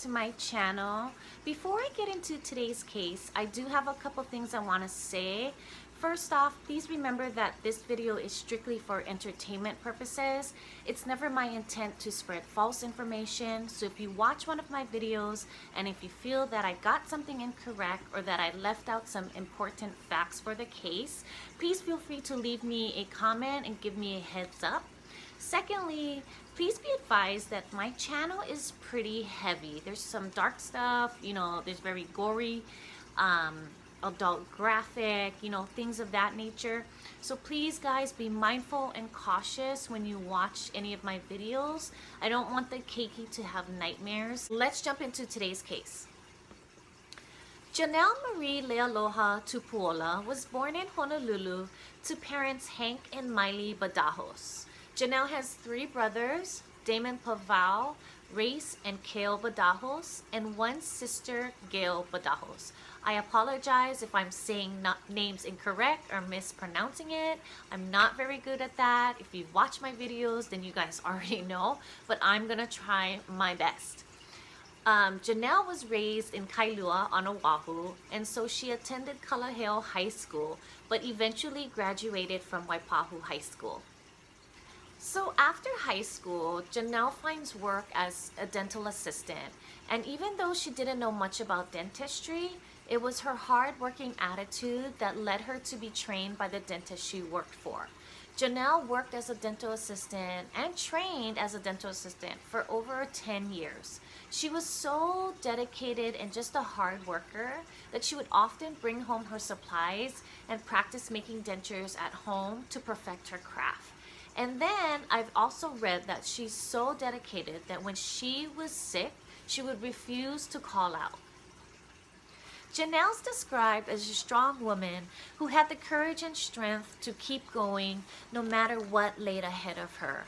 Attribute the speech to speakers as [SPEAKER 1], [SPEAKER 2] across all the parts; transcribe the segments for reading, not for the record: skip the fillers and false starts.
[SPEAKER 1] to my channel. Before I get into today's case, I do have a couple things I want to say. First off, please remember that this video is strictly for entertainment purposes. It's never my intent to spread false information. So if you watch one of my videos and if you feel that I got something incorrect or that I left out some important facts for the case, please feel free to leave me a comment and give me a heads up. Secondly, please be advised that my channel is pretty heavy. There's some dark stuff, there's very gory, adult graphic, things of that nature. So please guys, be mindful and cautious when you watch any of my videos. I don't want the keiki to have nightmares. Let's jump into today's case. Janelle Marie Leialoha Tupuola was born in Honolulu to parents Hank and Miley Badajos. Janelle has 3 brothers, Damon Pavao, Race and Kale Badajos, and 1 sister, Gail Badajos. I apologize if I'm saying names incorrect or mispronouncing it. I'm not very good at that. If you've watched my videos, then you guys already know, but I'm gonna try my best. Janelle was raised in Kailua on Oahu, and so she attended Kalaheo High School, but eventually graduated from Waipahu High School. So after high school, Janelle finds work as a dental assistant, and even though she didn't know much about dentistry, it was her hard-working attitude that led her to be trained by the dentist she worked for. Janelle worked as a dental assistant and trained as a dental assistant for over 10 years. She was so dedicated and just a hard worker that she would often bring home her supplies and practice making dentures at home to perfect her craft. And then I've also read that she's so dedicated that when she was sick, she would refuse to call out. Janelle's described as a strong woman who had the courage and strength to keep going no matter what laid ahead of her.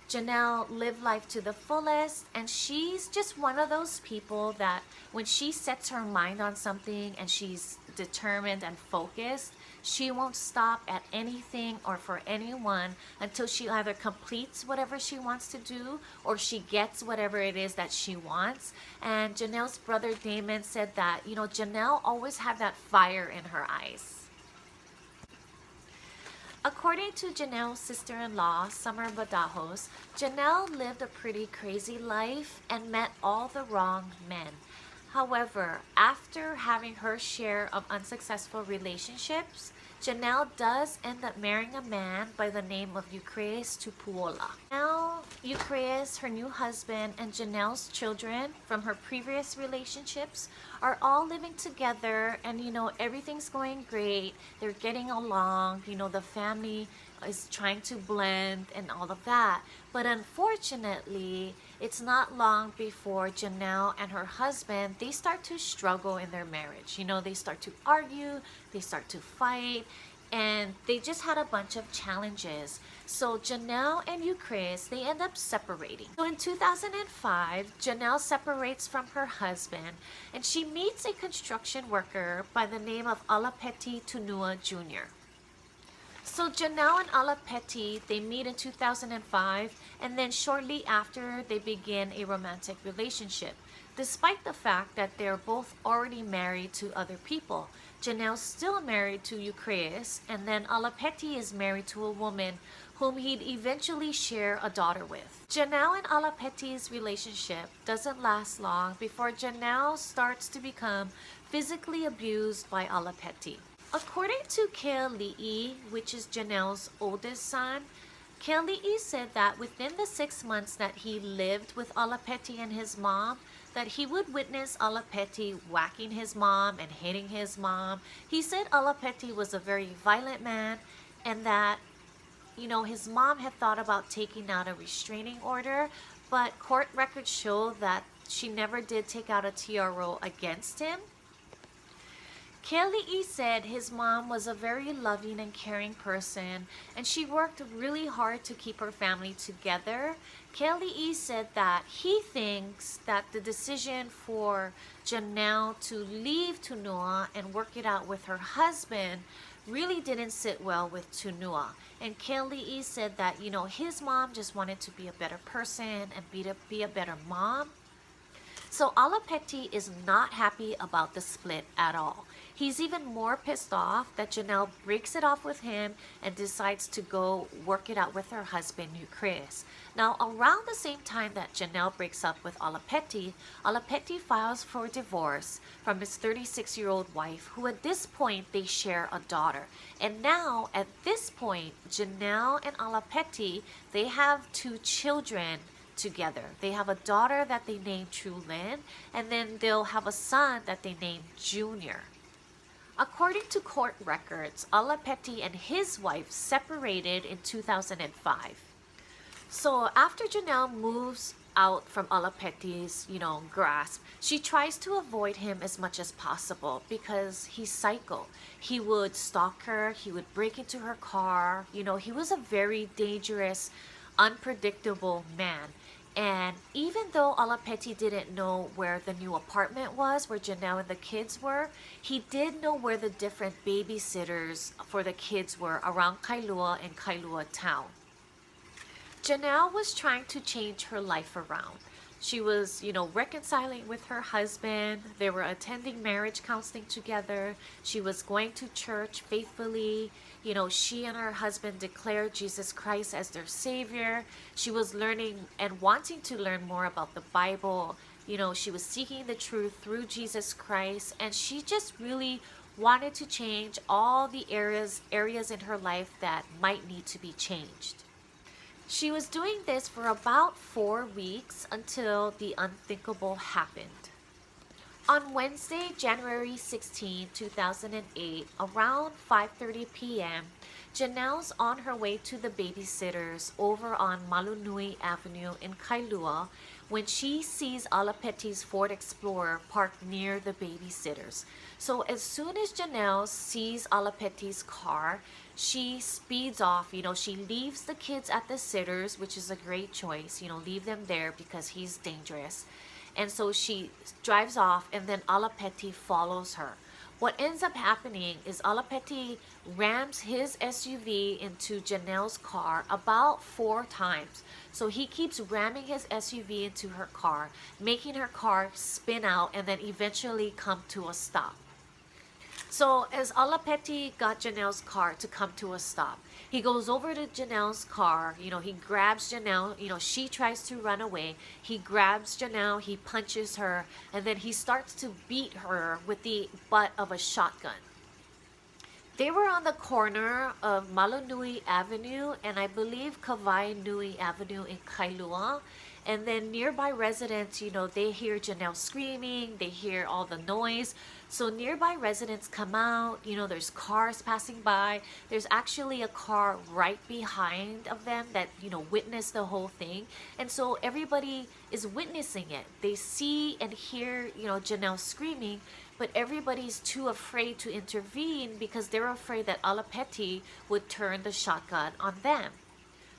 [SPEAKER 1] Janelle lived life to the fullest, and she's just one of those people that when she sets her mind on something and she's determined and focused, she won't stop at anything or for anyone until she either completes whatever she wants to do or she gets whatever it is that she wants. And Janelle's brother Damon said that, Janelle always had that fire in her eyes. According to Janelle's sister-in-law, Summer Badajos, Janelle lived a pretty crazy life and met all the wrong men. However, after having her share of unsuccessful relationships, Janelle does end up marrying a man by the name of Eucrates Tupuola. Now, Eucrates, her new husband, and Janelle's children from her previous relationships are all living together, and everything's going great. They're getting along, the family is trying to blend and all of that. But unfortunately, it's not long before Janelle and her husband, they start to struggle in their marriage. They start to argue, they start to fight, and they just had a bunch of challenges. So Janelle and Eucrates, they end up separating. So in 2005, Janelle separates from her husband, and she meets a construction worker by the name of Alapeti Tunua Jr. So Janelle and Alapeti, they meet in 2005, and then shortly after, they begin a romantic relationship. Despite the fact that they're both already married to other people, Janelle's still married to Eucrates, and then Alapeti is married to a woman whom he'd eventually share a daughter with. Janelle and Alapeti's relationship doesn't last long before Janelle starts to become physically abused by Alapeti. According to Kaiaulani, which is Janelle's oldest son, Kaiaulani said that within the 6 months that he lived with Alapeti and his mom, that he would witness Alapeti whacking his mom and hitting his mom. He said Alapeti was a very violent man, and that, his mom had thought about taking out a restraining order, but court records show that she never did take out a TRO against him. Kaiaulani said his mom was a very loving and caring person, and she worked really hard to keep her family together. Kaiaulani said that he thinks that the decision for Janelle to leave Tunua and work it out with her husband really didn't sit well with Tunua. And Kaiaulani said that, his mom just wanted to be a better person and be a better mom. So Alapeti is not happy about the split at all. He's even more pissed off that Janelle breaks it off with him and decides to go work it out with her husband, Chris. Now, around the same time that Janelle breaks up with Alapeti, Alapeti files for divorce from his 36-year-old wife, who at this point they share a daughter. And now, at this point, Janelle and Alapeti, they have 2 children together. They have a daughter that they name True Lynn, and then they'll have a son that they name Junior. According to court records, Alapeti and his wife separated in 2005. So after Janelle moves out from Alapeti's, grasp, she tries to avoid him as much as possible because he's psycho. He would stalk her, he would break into her car. He was a very dangerous, unpredictable man. And even though Alapeti didn't know where the new apartment was, where Janelle and the kids were, he did know where the different babysitters for the kids were around Kailua and Kailua town. Janelle was trying to change her life around. She was, reconciling with her husband. They were attending marriage counseling together. She was going to church faithfully. She and her husband declared Jesus Christ as their Savior. She was learning and wanting to learn more about the Bible. She was seeking the truth through Jesus Christ. And she just really wanted to change all the areas in her life that might need to be changed. She was doing this for about 4 weeks until the unthinkable happened. On Wednesday, January 16, 2008, around 5:30 p.m., Janelle's on her way to the babysitters over on Malunui Avenue in Kailua when she sees Alapeti's Ford Explorer parked near the babysitters. So as soon as Janelle sees Alapeti's car, she speeds off. She leaves the kids at the sitters, which is a great choice. Leave them there because he's dangerous. And so she drives off, and then Alapeti follows her. What ends up happening is Alapeti rams his SUV into Janelle's car about 4 times. So he keeps ramming his SUV into her car, making her car spin out and then eventually come to a stop. So as Alapeti got Janelle's car to come to a stop, he goes over to Janelle's car, he grabs Janelle, she tries to run away. He grabs Janelle, he punches her, and then he starts to beat her with the butt of a shotgun. They were on the corner of Malunui Avenue and I believe Kawainui Avenue in Kailua. And then nearby residents, they hear Janelle screaming, they hear all the noise. So nearby residents come out, there's cars passing by. There's actually a car right behind of them that, witnessed the whole thing. And so everybody is witnessing it. They see and hear, Janelle screaming, but everybody's too afraid to intervene because they're afraid that Alapeti would turn the shotgun on them.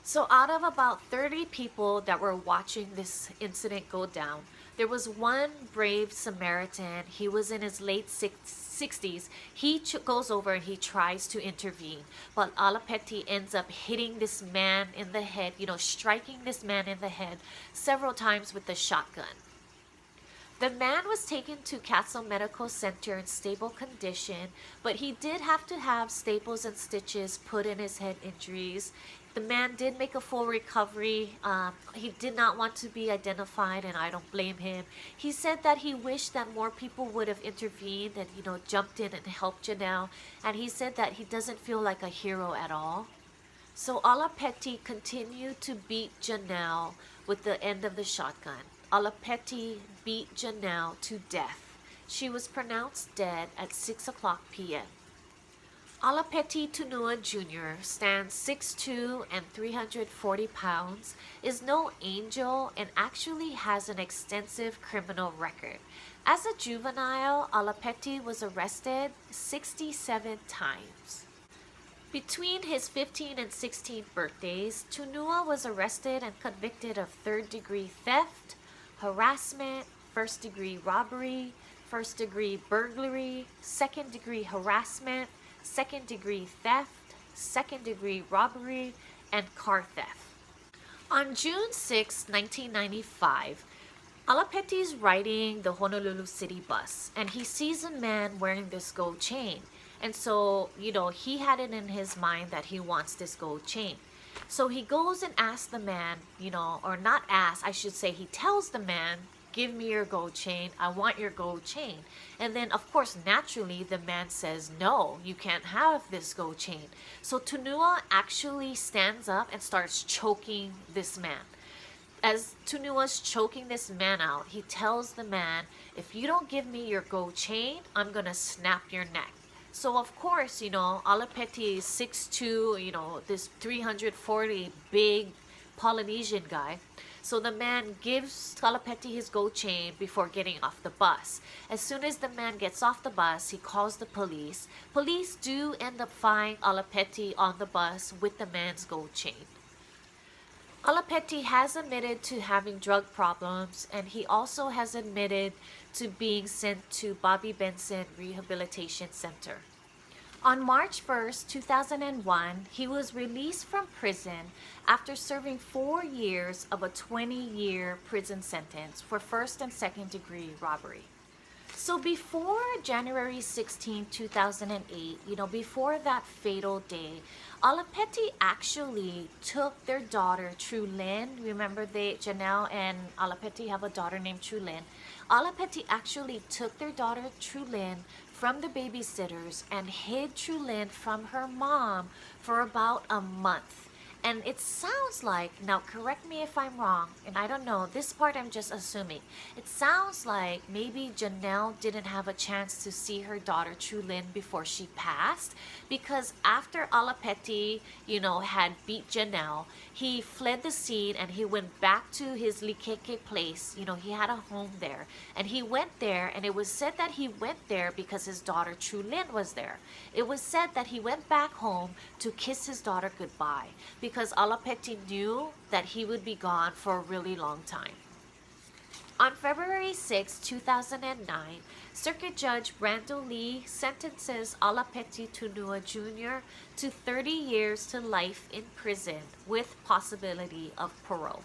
[SPEAKER 1] So out of about 30 people that were watching this incident go down, there was one brave Samaritan. He was in his late 60s. He goes over and he tries to intervene. But Alapeti ends up hitting this man in the head, striking this man in the head several times with the shotgun. The man was taken to Castle Medical Center in stable condition, but he did have to have staples and stitches put in his head injuries. The man did make a full recovery. He did not want to be identified, and I don't blame him. He said that he wished that more people would have intervened and, jumped in and helped Janelle. And he said that he doesn't feel like a hero at all. So Alapeti continued to beat Janelle with the end of the shotgun. Alapeti beat Janelle to death. She was pronounced dead at 6:00 p.m. Alapeti Tunua Jr. stands 6'2" and 340 pounds, is no angel, and actually has an extensive criminal record. As a juvenile, Alapeti was arrested 67 times. Between his 15th and 16th birthdays, Tunua was arrested and convicted of third-degree theft, harassment, first-degree robbery, first-degree burglary, second-degree harassment, second-degree theft, second-degree robbery, and car theft. On June 6, 1995, Alapeti's riding the Honolulu City bus and he sees a man wearing this gold chain. And so, he had it in his mind that he wants this gold chain. So he goes and asks the man, or not asks, I should say, he tells the man, give me your gold chain. I want your gold chain. And then, of course, naturally, the man says, no, you can't have this gold chain. So Tunua actually stands up and starts choking this man. As Tunua's choking this man out, he tells the man, if you don't give me your gold chain, I'm going to snap your neck. So of course, Alapeti is 6'2", this 340 big Polynesian guy. So the man gives Alapeti his gold chain before getting off the bus. As soon as the man gets off the bus, he calls the police. Police do end up finding Alapeti on the bus with the man's gold chain. Alapeti has admitted to having drug problems, and he also has admitted to being sent to Bobby Benson Rehabilitation Center. On March 1st, 2001, he was released from prison after serving 4 years of a 20-year prison sentence for first and second degree robbery. So before January 16, 2008, before that fatal day, Alapeti actually took their daughter, True Lynn. Remember, Janelle and Alapeti have a daughter named True Lynn. Alapeti actually took their daughter, True Lynn, from the babysitters and hid True Lynn from her mom for about a month. And it sounds like, now correct me if I'm wrong, and I don't know, this part I'm just assuming. It sounds like maybe Janelle didn't have a chance to see her daughter True Lynn before she passed, because after Alapeti, had beat Janelle, he fled the scene and he went back to his Likeke place. He had a home there. And he went there, and it was said that he went there because his daughter True Lynn was there. It was said that he went back home to kiss his daughter goodbye, because Alapeti knew that he would be gone for a really long time. On February 6, 2009, Circuit Judge Randall Lee sentences Alapeti Tunua Jr. to 30 years to life in prison with possibility of parole.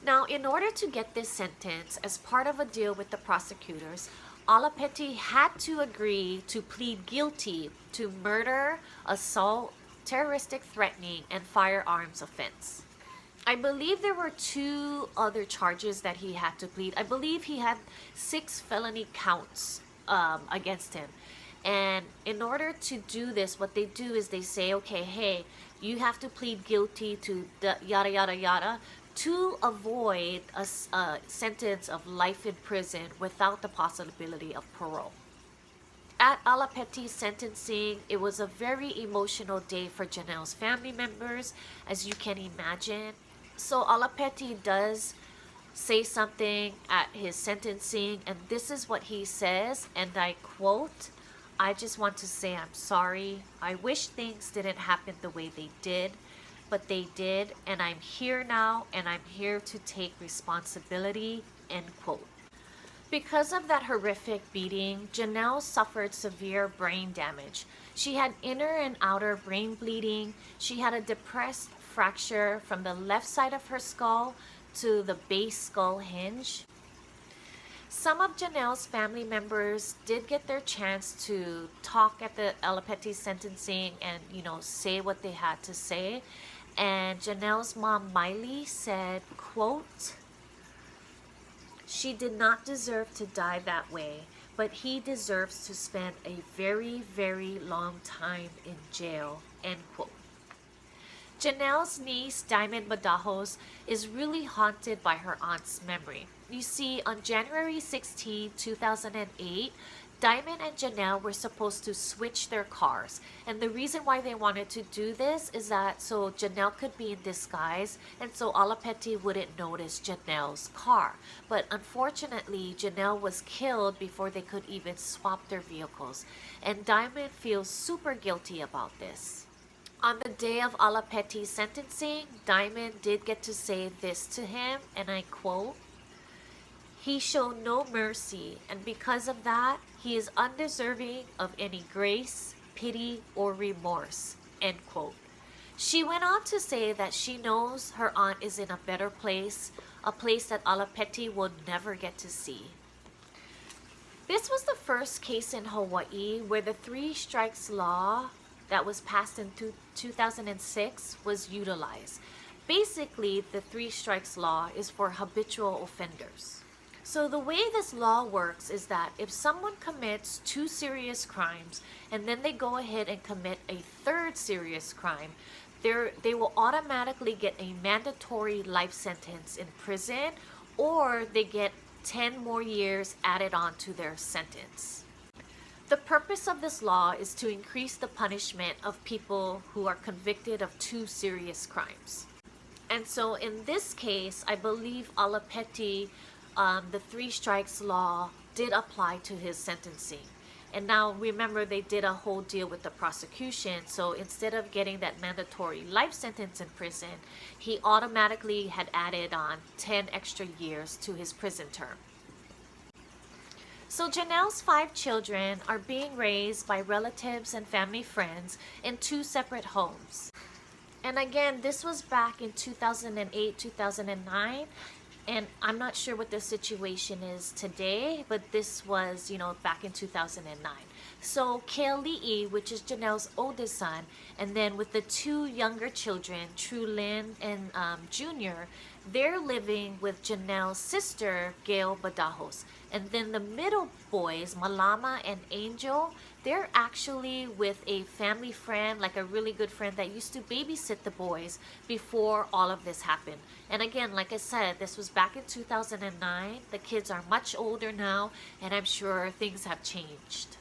[SPEAKER 1] Now, in order to get this sentence, as part of a deal with the prosecutors, Alapeti had to agree to plead guilty to murder, assault, terroristic threatening, and firearms offense. I believe there were 2 other charges that he had to plead. I believe he had 6 felony counts against him. And in order to do this, what they do is they say, okay, hey, you have to plead guilty to the yada, yada, yada, to avoid a sentence of life in prison without the possibility of parole. At Alapeti's sentencing, it was a very emotional day for Janelle's family members, as you can imagine. So Alapeti does say something at his sentencing, and this is what he says, and I quote, "I just want to say I'm sorry. I wish things didn't happen the way they did, but they did, and I'm here now, and I'm here to take responsibility," end quote. Because of that horrific beating, Janelle suffered severe brain damage. She had inner and outer brain bleeding. She had a depressed fracture from the left side of her skull to the base skull hinge. Some of Janelle's family members did get their chance to talk at the Alapeti sentencing and, say what they had to say. And Janelle's mom, Miley, said, quote, "She did not deserve to die that way, but he deserves to spend a very, very long time in jail," end quote. Janelle's niece, Diamond Badajos, is really haunted by her aunt's memory. You see, on January 16, 2008, Diamond and Janelle were supposed to switch their cars. And the reason why they wanted to do this is that so Janelle could be in disguise and so Alapeti wouldn't notice Janelle's car. But unfortunately, Janelle was killed before they could even swap their vehicles. And Diamond feels super guilty about this. On the day of Alapeti's sentencing, Diamond did get to say this to him, and I quote, "He showed no mercy, and because of that, he is undeserving of any grace, pity, or remorse," end quote. She went on to say that she knows her aunt is in a better place, a place that Alapeti will never get to see. This was the first case in Hawaii where the 3 strikes law that was passed in 2006 was utilized. Basically, the 3 strikes law is for habitual offenders. So the way this law works is that if someone commits 2 serious crimes and then they go ahead and commit a 3rd serious crime, they will automatically get a mandatory life sentence in prison, or they get 10 more years added on to their sentence. The purpose of this law is to increase the punishment of people who are convicted of 2 serious crimes. And so in this case, I believe Alapeti, the 3 strikes law did apply to his sentencing. And now remember, they did a whole deal with the prosecution. So instead of getting that mandatory life sentence in prison, he automatically had added on 10 extra years to his prison term. So Janelle's 5 children are being raised by relatives and family friends in 2 separate homes. And again, this was back in 2008, 2009. And I'm not sure what the situation is today, but this was, back in 2009. So Kaiaulani, which is Janelle's oldest son, and then with the 2 younger children, Trulin and Junior, they're living with Janelle's sister, Gail Badajos. And then the middle boys, Malama and Angel, they're actually with a family friend, like a really good friend that used to babysit the boys before all of this happened. And again, like I said, this was back in 2009. The kids are much older now, and I'm sure things have changed.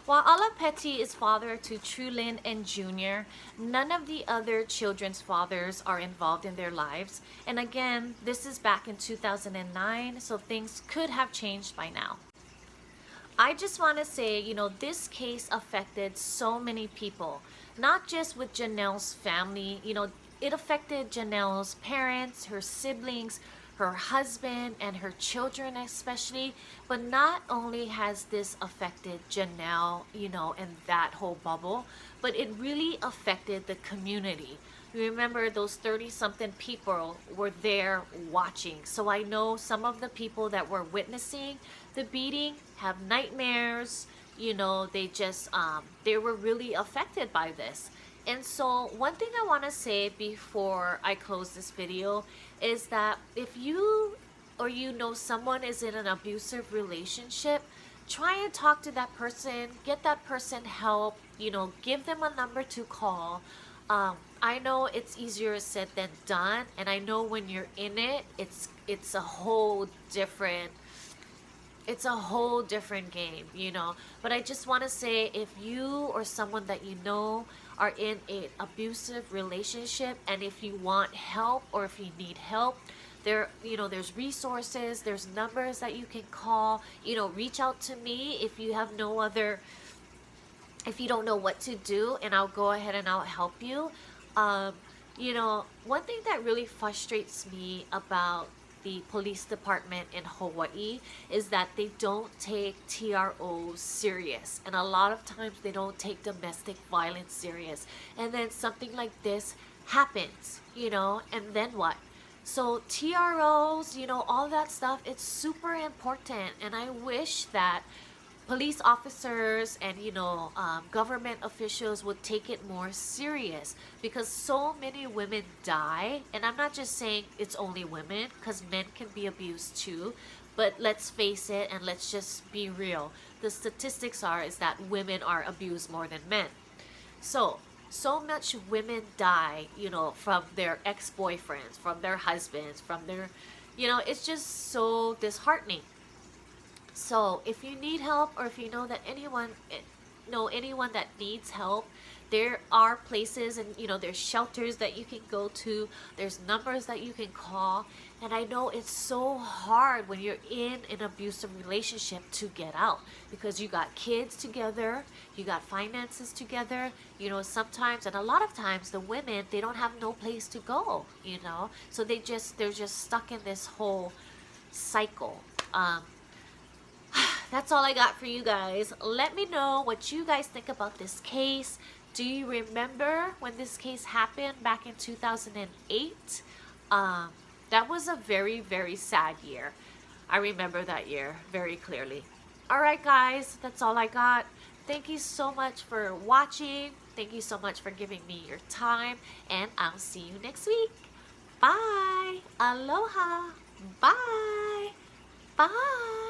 [SPEAKER 1] While Alapeti is father to Trulin and Junior, none of the other children's fathers are involved in their lives. And again, this is back in 2009, so things could have changed by now. I just want to say, this case affected so many people, not just with Janelle's family. It affected Janelle's parents, her siblings, her husband, and her children especially. But not only has this affected Janelle, and that whole bubble, but it really affected the community. Remember, those 30-something people were there watching. So I know some of the people that were witnessing the beating have nightmares. They were really affected by this. And so one thing I want to say before I close this video is that if you or someone is in an abusive relationship, try and talk to that person, get that person help, give them a number to call. I know it's easier said than done, and I know when you're in it, it's a whole different game, But I just want to say, if you or someone that you know are in an abusive relationship, and if you want help or if you need help, there's resources, there's numbers that you can call. Reach out to me if you have if you don't know what to do, and I'll go ahead and I'll help you. One thing that really frustrates me about the police department in Hawaii is that they don't take TROs serious, and a lot of times they don't take domestic violence serious, and then something like this happens, and then what? So TROs, all that stuff, it's super important, and I wish that police officers and government officials would take it more serious, because so many women die. And I'm not just saying it's only women, because men can be abused too, but let's face it and let's just be real. The statistics is that women are abused more than men. So much women die, from their ex-boyfriends, from their husbands, from their, it's just so disheartening. So if you need help, or if you know that anyone that needs help, there are places, and there's shelters that you can go to, there's numbers that you can call. And I know it's so hard when you're in an abusive relationship to get out, because you got kids together, you got finances together, sometimes, and a lot of times, the women, they don't have no place to go, so they're just stuck in this whole cycle. That's all I got for you guys. Let me know what you guys think about this case. Do you remember when this case happened back in 2008? That was a very, very sad year. I remember that year very clearly. All right, guys, that's all I got. Thank you so much for watching. Thank you so much for giving me your time, and I'll see you next week. Bye. Aloha. Bye. Bye.